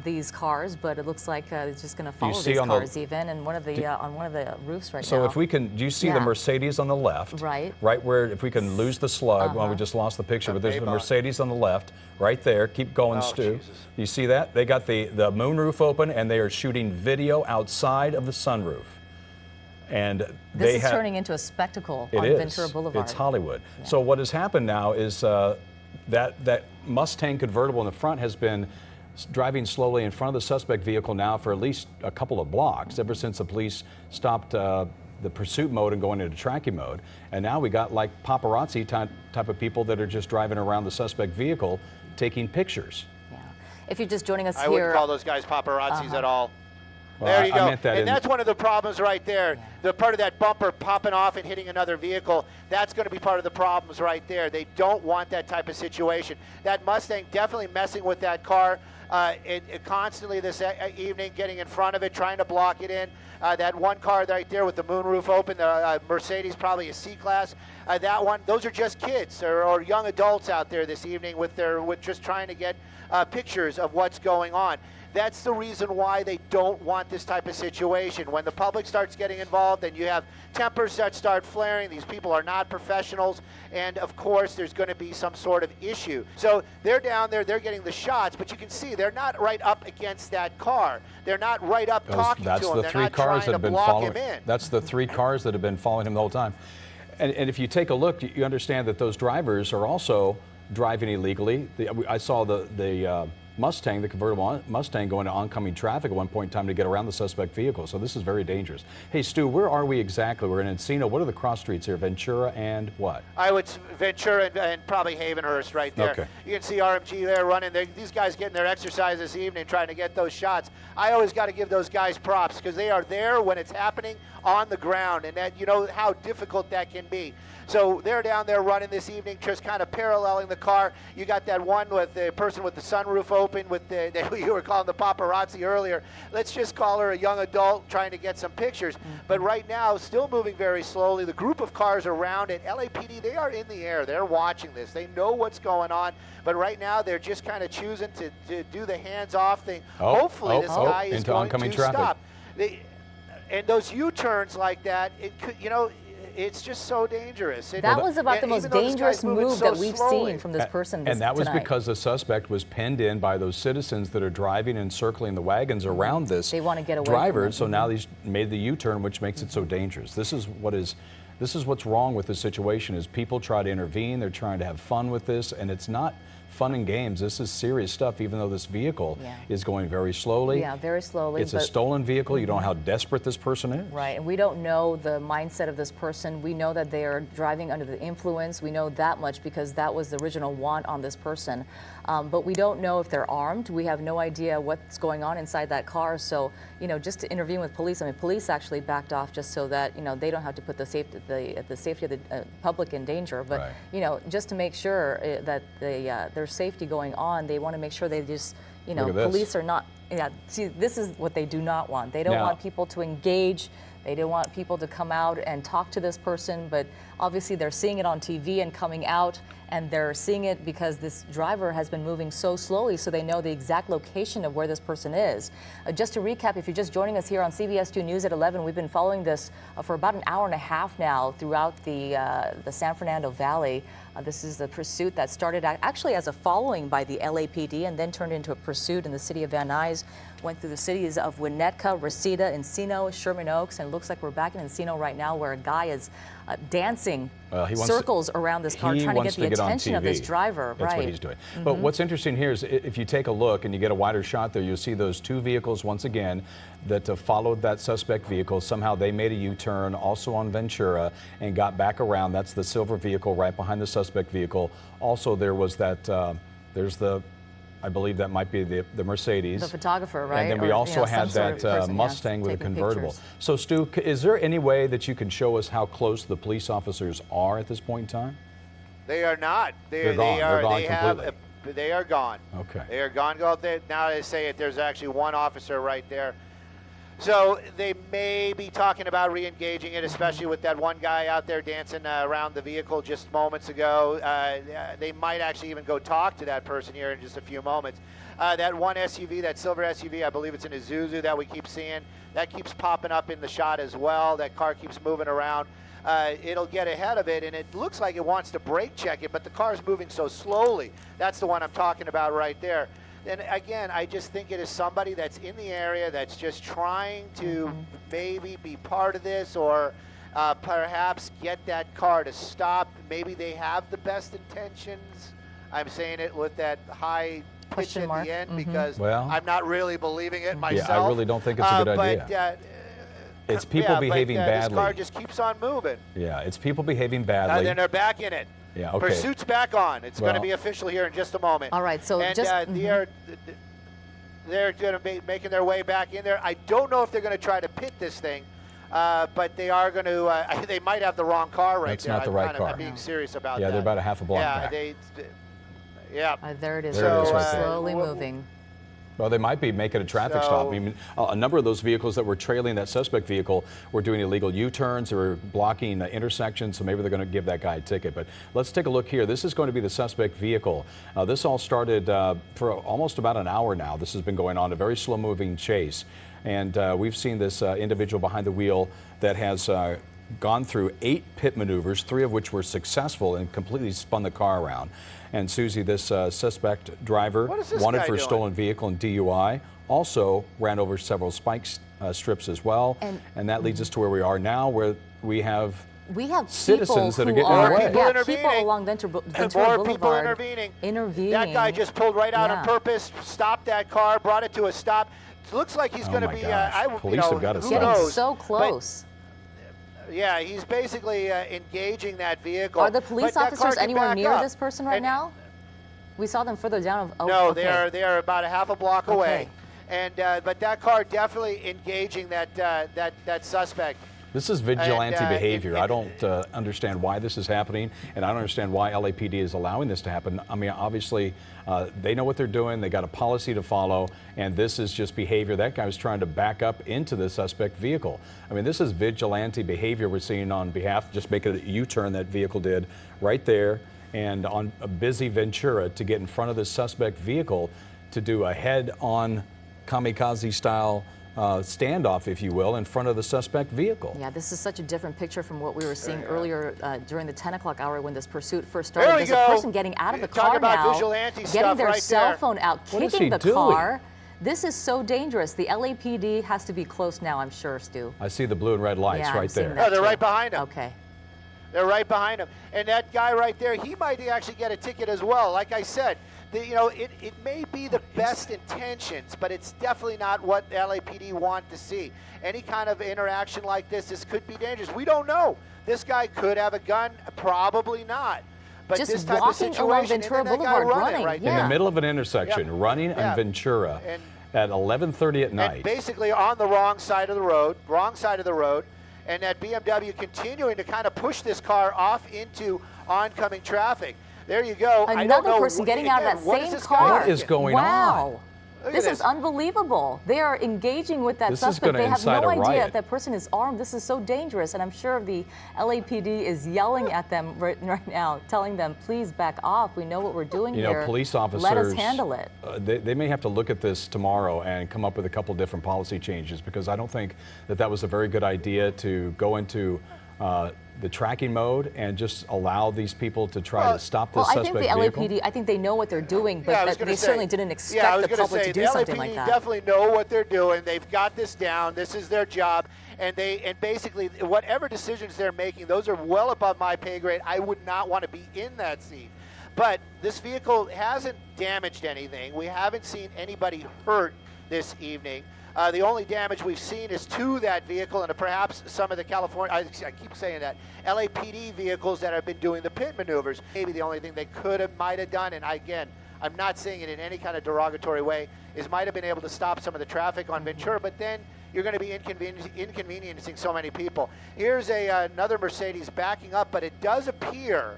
these cars, but it looks like it's just going to follow these cars even, and on one of the roofs right now. So if we can, do you see the Mercedes on the left? Right. Right where, if we can lose the slug, well, we just lost the picture, but there's the Mercedes on the left, right there. Keep going, Stu. Jesus. You see that? They got the moonroof open, and they are shooting video outside of the sunroof. And this is turning into a spectacle on Ventura Boulevard. It's Hollywood. Yeah. So what has happened now is that Mustang convertible in the front has been driving slowly in front of the suspect vehicle now for at least a couple of blocks, ever since the police stopped the pursuit mode and going into tracking mode. And now we got like paparazzi type of people that are just driving around the suspect vehicle taking pictures. Yeah. If you're just joining us here, I wouldn't call those guys paparazzis at all. Well, there you go. And that's one of the problems right there. Yeah. The part of that bumper popping off and hitting another vehicle, that's going to be part of the problems right there. They don't want that type of situation. That Mustang definitely messing with that car constantly this evening, getting in front of it, trying to block it in. That one car right there with the moonroof open, the Mercedes, probably a C-Class. That one, those are just kids or young adults out there this evening with just trying to get pictures of what's going on. That's the reason why they don't want this type of situation. When the public starts getting involved, then you have tempers that start flaring. These people are not professionals, and of course there's going to be some sort of issue. So they're down there, they're getting the shots, but you can see they're not right up against that car. They're not right up talking to him. They're not trying to block him in. That's the three cars that have been following him the whole time. And if you take a look, you understand that those drivers are also driving illegally. I saw the Mustang, the convertible Mustang, going to oncoming traffic at one point in time to get around the suspect vehicle. So this is very dangerous. Hey, Stu, where are we exactly? We're in Encino. What are the cross streets here? Ventura and what? Ventura and probably Havenhurst right there. Okay. You can see RMG there running. These guys getting their exercise this evening, trying to get those shots. I always got to give those guys props because they are there when it's happening on the ground, and that, you know how difficult that can be. So they're down there running this evening, just kind of paralleling the car. You got that one with the person with the sunroof open, with you were calling the paparazzi earlier. Let's just call her a young adult trying to get some pictures. But right now, still moving very slowly. The group of cars around it, LAPD, they are in the air. They're watching this. They know what's going on. But right now, they're just kind of choosing to do the hands-off thing. Hopefully, this guy is going to stop. And those U-turns like that, it could, you know, it's just so dangerous. That was about the most dangerous move that we've seen from this person And that was because the suspect was penned in by those citizens that are driving and circling the wagons around this They want to get away driver. From it. So now he's made the U-turn, which makes it so dangerous. This is what's wrong with this situation is people try to intervene. They're trying to have fun with this, and it's not fun and games. This is serious stuff, even though this vehicle is going very slowly. Yeah, very slowly. It's a stolen vehicle. You don't know how desperate this person is. Right, and we don't know the mindset of this person. We know that they are driving under the influence. We know that much because that was the original want on this person. But we don't know if they're armed. We have no idea what's going on inside that car. So, you know, just to intervene with police, I mean, police actually backed off just so that, you know, they don't have to put the safety of the public in danger. But, you know, just to make sure that there's safety going on, they want to make sure they just, you know, police are not, see, this is what they do not want. They don't want people to engage. They don't want people to come out and talk to this person, but obviously they're seeing it on TV and coming out, and they're seeing it because this driver has been moving so slowly, so they know the exact location of where this person is. Just to recap, if you're just joining us here on CBS 2 News at 11, we've been following this for about an hour and a half now throughout the San Fernando Valley. This is the pursuit that started actually as a following by the LAPD and then turned into a pursuit in the city of Van Nuys. Went through the cities of Winnetka, Reseda, Encino, Sherman Oaks, and it looks like we're back in Encino right now where a guy is dancing circles around this car trying to get the attention of this driver. That's what he's doing. But what's interesting here is if you take a look and you get a wider shot there, you'll see those two vehicles once again that followed that suspect vehicle. Somehow they made a U-turn also on Ventura and got back around. That's the silver vehicle right behind the suspect vehicle. Also there was that, there's the, I believe that might be the Mercedes. The photographer, right? And then we also had that Mustang with a convertible. Pictures. So, Stu, is there any way that you can show us how close the police officers are at this point in time? They are not. They're gone. They're gone completely. They are gone. Okay. They are gone. Now they say it. There's actually one officer right there. So they may be talking about re-engaging it, especially with that one guy out there dancing around the vehicle just moments ago. They might actually even go talk to that person here in just a few moments. That one SUV, that silver SUV, I believe it's an Isuzu that we keep seeing, that keeps popping up in the shot as well. That car keeps moving around. It'll get ahead of it, and it looks like it wants to brake check it, but the car's moving so slowly. That's the one I'm talking about right there. And again, I just think it is somebody that's in the area that's just trying to maybe be part of this, or perhaps get that car to stop. Maybe they have the best intentions. I'm saying it with that high pitch at the end because I'm not really believing it myself. Yeah, I really don't think it's a good idea. It's people behaving badly. This car just keeps on moving. Yeah, it's people behaving badly. Then they're back in it. Yeah, okay. Pursuit's back on. It's going to be official here in just a moment. All right, so and just they're going to be making their way back in there. I don't know if they're going to try to pit this thing, but they are going to. They might have the wrong car right That's there. not the right car. I'm being serious about that. Yeah, they're about a half a block back. There it is. There it is right there. Slowly moving. Well, they might be making a traffic stop. I mean, a number of those vehicles that were trailing that suspect vehicle were doing illegal U-turns or blocking intersections, so maybe they're going to give that guy a ticket. But let's take a look here. This is going to be the suspect vehicle. This all started for almost about an hour now. This has been going on, a very slow-moving chase. And we've seen this individual behind the wheel that has gone through 8 pit maneuvers, 3 of which were successful and completely spun the car around. And Susie, this suspect driver, wanted for a stolen vehicle and DUI, also ran over several spike strips as well. And that leads us to where we are now, where we have citizens that are getting in the way. People along Ventura Boulevard intervening. That guy just pulled right out on purpose, stopped that car, brought it to a stop. It looks like he's going to be. Police have got to stop. Getting so close. Yeah, he's basically engaging that vehicle. Are the police officers anywhere near this person right now? We saw them further down. No, they are about a half a block away. And but that car definitely engaging that suspect. This is vigilante behavior. I don't understand why this is happening, and I don't understand why LAPD is allowing this to happen. I mean, obviously, they know what they're doing. They got a policy to follow, and this is just behavior. That guy was trying to back up into the suspect vehicle. I mean, this is vigilante behavior we're seeing on behalf, just making a U-turn that vehicle did right there, and on a busy Ventura to get in front of the suspect vehicle to do a head-on kamikaze-style standoff, if you will, in front of the suspect vehicle. Yeah, this is such a different picture from what we were seeing earlier during the 10 o'clock hour when this pursuit first started. There's a person getting out of the car now, getting their cell phone out, kicking the car. This is so dangerous. The LAPD has to be close now, I'm sure, Stu. I see the blue and red lights right there. Oh, they're right behind him. Okay. They're right behind him. And that guy right there, he might actually get a ticket as well. Like I said, it may be the best intentions, but it's definitely not what the LAPD want to see. Any kind of interaction like this could be dangerous. We don't know. This guy could have a gun, probably not. But just this type walking of along situation, Ventura Boulevard running. Right in the middle of an intersection, running on Ventura at 11:30 at night. And basically on the wrong side of the road, and that BMW continuing to kind of push this car off into oncoming traffic. There you go. Another person getting out of that same car. What is going on? This is unbelievable. They are engaging with that suspect. They have no idea if that person is armed. This is so dangerous, and I'm sure the LAPD is yelling at them right now, telling them, please back off. We know what we're doing here. You know, police officers, let us handle it. They may have to look at this tomorrow and come up with a couple different policy changes, because I don't think that was a very good idea to go into the tracking mode and just allow these people to try to stop this suspect vehicle? I think the LAPD, I think they know what they're doing, but they certainly didn't expect the public to do something like that. The LAPD definitely know what they're doing. They've got this down. This is their job. And basically, whatever decisions they're making, those are well above my pay grade. I would not want to be in that seat. But this vehicle hasn't damaged anything. We haven't seen anybody hurt this evening. The only damage we've seen is to that vehicle and perhaps some of the California, I keep saying that, LAPD vehicles that have been doing the pit maneuvers. Maybe the only thing they might have done, and again, I'm not saying it in any kind of derogatory way, is might have been able to stop some of the traffic on Ventura, but then you're going to be inconveniencing so many people. Here's another Mercedes backing up, but it does appear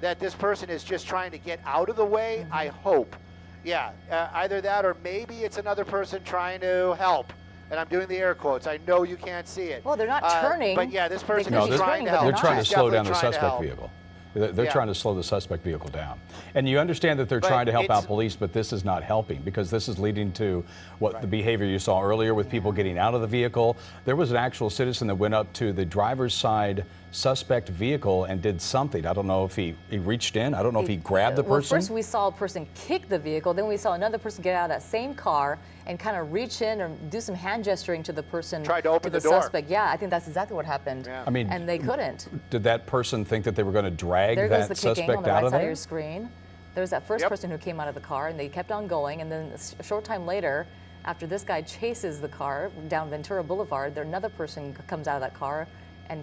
that this person is just trying to get out of the way, I hope. Yeah, either that or maybe it's another person trying to help. And I'm doing the air quotes. I know you can't see it. Well, they're not turning. But yeah, this person No, is they're trying to turning, but help. They're trying to She's slow down the definitely trying to suspect help. vehicle. They're Yeah. trying to slow the suspect vehicle down. And you understand that they're But trying to help it's- out police, but this is not helping because this is leading to what the behavior you saw earlier with people getting out of the vehicle. There was an actual citizen that went up to the driver's side suspect vehicle and did something. I don't know if he reached in. I don't know if he grabbed the Well, person. first we saw a person kick the vehicle, then we saw another person get out of that same car and kind of reach in or do some hand gesturing to the person. Tried to open the door. suspect. Yeah, I think that's exactly what happened. Yeah. I mean, and they couldn't. Did that person think that they were going to drag There goes that the kicking suspect on the out right of side of there? your screen. There was that first Yep. person who came out of the car, and they kept on going. And then a short time later, after this guy chases the car down Ventura Boulevard, another person comes out of that car and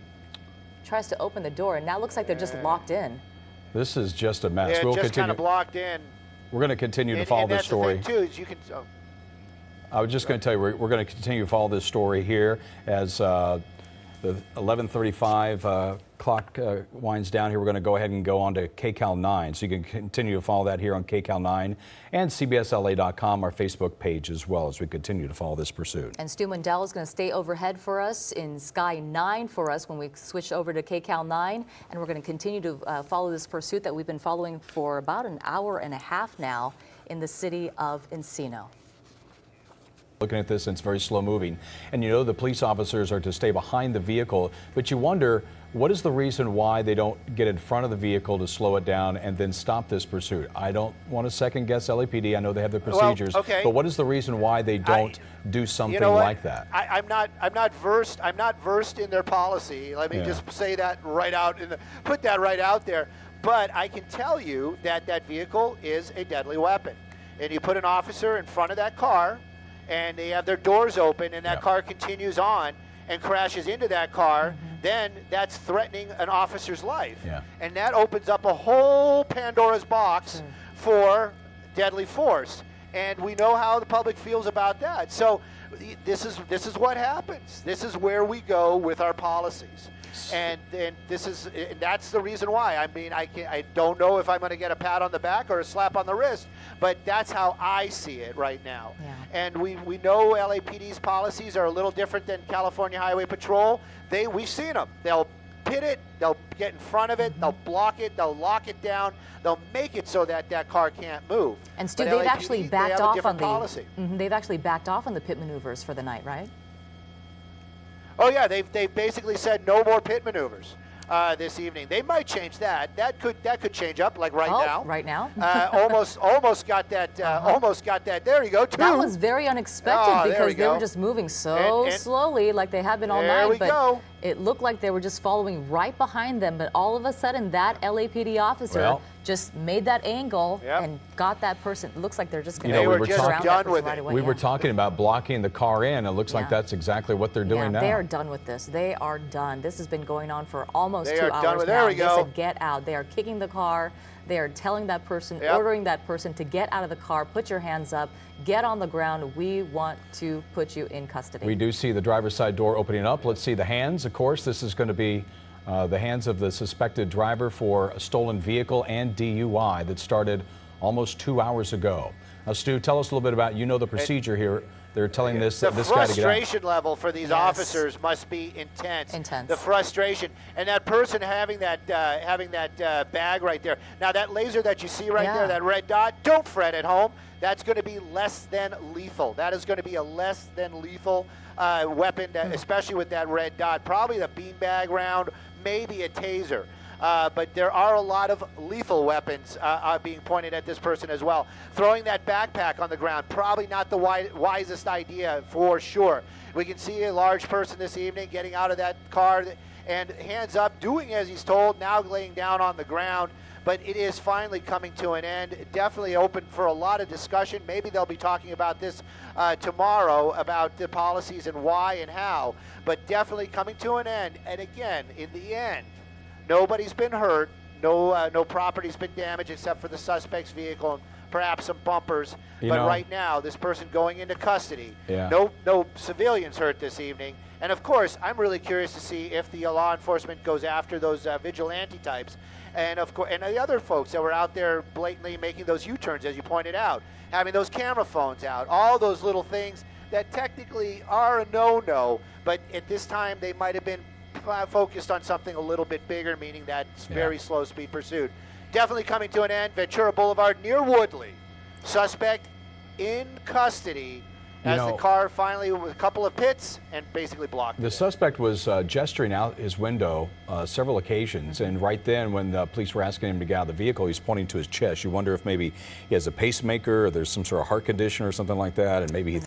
tries to open the door. And now it looks like they're just locked in. This is just a mess. Yeah, We'll just kind continue. of blocked in. We're going to continue to And- follow and this that's story. The thing too, is you can. Oh. I was just going to tell you, we're going to continue to follow this story here as the 11:35 clock winds down here. We're going to go ahead and go on to KCAL 9, so you can continue to follow that here on KCAL 9 and CBSLA.com, our Facebook page as well, as we continue to follow this pursuit. And Stu Mundell is going to stay overhead for us in Sky 9 for us when we switch over to KCAL 9. And we're going to continue to follow this pursuit that we've been following for about an hour and a half now in the city of Encino. Looking at this, and it's very slow moving. And you know the police officers are to stay behind the vehicle, but you wonder, what is the reason why they don't get in front of the vehicle to slow it down and then stop this pursuit? I don't want to second guess LAPD. I know they have their procedures, okay. but what is the reason why they don't do something You know what? like that? I'm not versed in their policy. Let me Yeah. just say that right out put that right out there. But I can tell you that that vehicle is a deadly weapon. And you put an officer in front of that car, and they have their doors open, and that car continues on and crashes into that car, then that's threatening an officer's life. Yeah. And that opens up a whole Pandora's box for deadly force. And we know how the public feels about that. So this is what happens. This is where we go with our policies. And that's the reason why. I mean, I don't know if I'm going to get a pat on the back or a slap on the wrist, but that's how I see it right now. Yeah. And we know LAPD's policies are a little different than California Highway Patrol. We've seen them. They'll pit it, they'll get in front of it, they'll block it, they'll lock it down, they'll make it so that that car can't move. And Stu, But they've LAPD, actually they backed have a off on different the policy. they've actually backed off on the pit maneuvers for the night, right? Oh yeah, they've basically said no more pit maneuvers this evening. They might change that. That could change up like right now. Right now. Almost got that. Almost got that. There you go. Two. That was very unexpected Oh, there because we they were go. just moving so And- slowly like they have been all There night. we But go. it looked like they were just following right behind them. But all of a sudden, that LAPD officer Well- just made that angle Yep. and got that person. It looks like they're just going You know, to we were just surround that done person with right it. away. We yeah. were talking about blocking the car in. It looks like Yeah. that's exactly what they're doing now. They are done with this. They are done. This has been going on for almost They 2 are hours done with- now. there we They go. said get out. They are kicking the car. They are telling that person, Yep. ordering that person to get out of the car, put your hands up, get on the ground. We want to put you in custody. We do see the driver's side door opening up. Let's see the hands. Of course, this is going to be the hands of the suspected driver for a stolen vehicle and DUI that started almost 2 hours ago. Now, Stu, tell us a little bit about, the procedure here. They're telling this The guy to get out. frustration level for these Yes. officers must be intense. Intense. The frustration, and that person having that bag right there. Now that laser that you see right Yeah. there, that red dot. Don't fret at home. That's going to be less than lethal. That is going to be a less than lethal weapon, especially with that red dot. Probably the beanbag round, maybe a taser. But there are a lot of lethal weapons being pointed at this person as well. Throwing that backpack on the ground, probably not the wisest idea for sure. We can see a large person this evening getting out of that car and hands up, doing as he's told, now laying down on the ground. But it is finally coming to an end. Definitely open for a lot of discussion. Maybe they'll be talking about this tomorrow, about the policies and why and how. But definitely coming to an end. And again, in the end, nobody's been hurt. No property's been damaged except for the suspect's vehicle and perhaps some bumpers. But right now, this person going into custody. Yeah. No civilians hurt this evening. And of course, I'm really curious to see if the law enforcement goes after those vigilante types, and of course, and the other folks that were out there blatantly making those U-turns, as you pointed out, having those camera phones out, all those little things. that technically are a no-no, but at this time they might have been focused on something a little bit bigger, meaning that very slow speed pursuit. Definitely coming to an end. Ventura Boulevard near Woodley. Suspect in custody as the car finally, with a couple of pits, and basically blocked. The suspect was gesturing out his window several occasions, and right then when the police were asking him to get out of the vehicle, he's pointing to his chest. You wonder if maybe he has a pacemaker or there's some sort of heart condition or something like that, and maybe he